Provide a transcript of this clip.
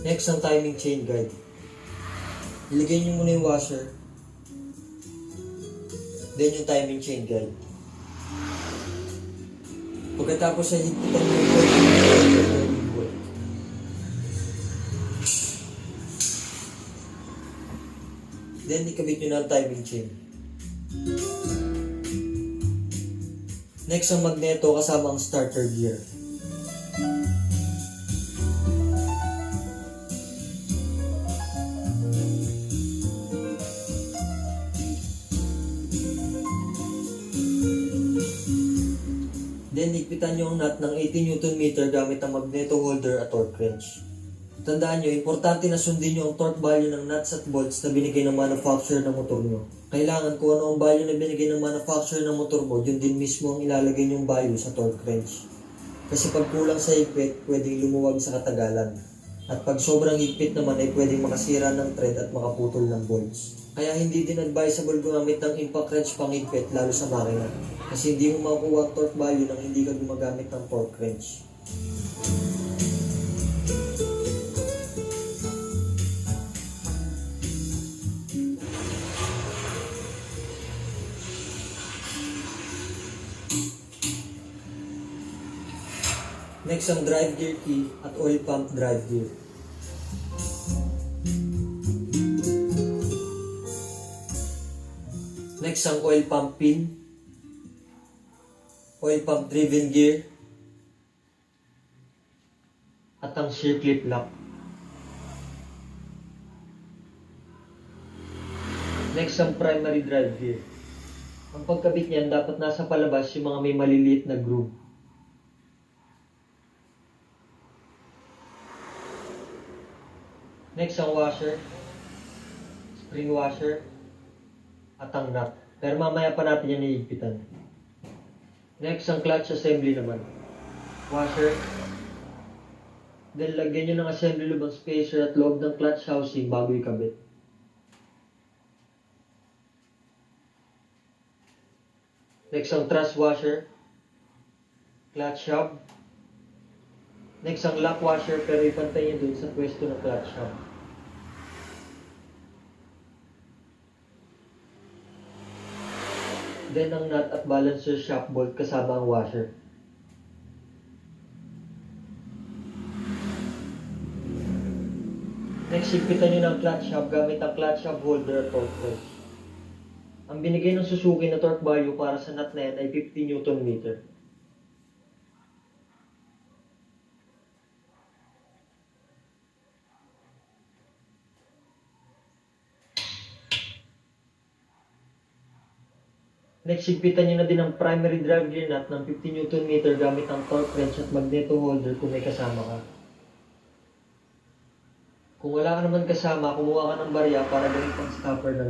Next, ang timing chain guide. Ilagay nyo muna yung washer, then yung timing chain guide. Pagkatapos ay higpitan nyo yung bolt. Then, ikabit nyo na ang timing chain. Next, ang magneto kasama ang starter gear. Then, higpitan nyo ang nut ng 80 Nm gamit ang magneto holder at torque wrench. Tandaan nyo, importante na sundin nyo ang torque value ng nuts at bolts na binigay ng manufacturer ng motor nyo. Kailangan kung ano ang value na binigay ng manufacturer ng motor mo, yun din mismo ang ilalagay nyong value sa torque wrench. Kasi pag kulang sa higpit, pwedeng lumuwag sa katagalan. At pag sobrang higpit naman ay pwedeng makasira ng thread at makaputol ng bolts. Kaya hindi din advisable gumamit ng impact wrench pang higpit lalo sa makina. Kasi hindi mo makukuha ang torque value nang hindi ka gumagamit ng torque wrench. Next, ang drive gear key at oil pump drive gear. Next, ang oil pump pin, oil pump driven gear, at ang shear clip lock. Next, ang primary drive gear. Ang pagkabit niyan, dapat nasa palabas yung mga may maliliit na groove. Next, ang washer, spring washer, at ang nut. Pero mamaya pa natin yan iigpitan. Next, ang clutch assembly naman. Washer. Then, lagyan nyo ng assembly loob ang spacer at loob ng clutch housing bago ikabit. Next, ang thrust washer, clutch hub. Next, ang lock washer, pero ipantay nyo dun sa pwesto ng clutch hub. Then, ang nut at balancer shock bolt kasama ang washer. Next, higpitan nyo ng clutch hub gamit ang clutch hub holder at torque wrench. Ang binigay ng Suzuki na torque value para sa nut na yan ay 50 Nm. Next, higpitan nyo na din ang primary drive gear nut ng 50 Nm gamit ang torque wrench at magneto holder kung may kasama ka. Kung wala ka naman kasama, kumuha ka ng barya para gawin pang stopper ng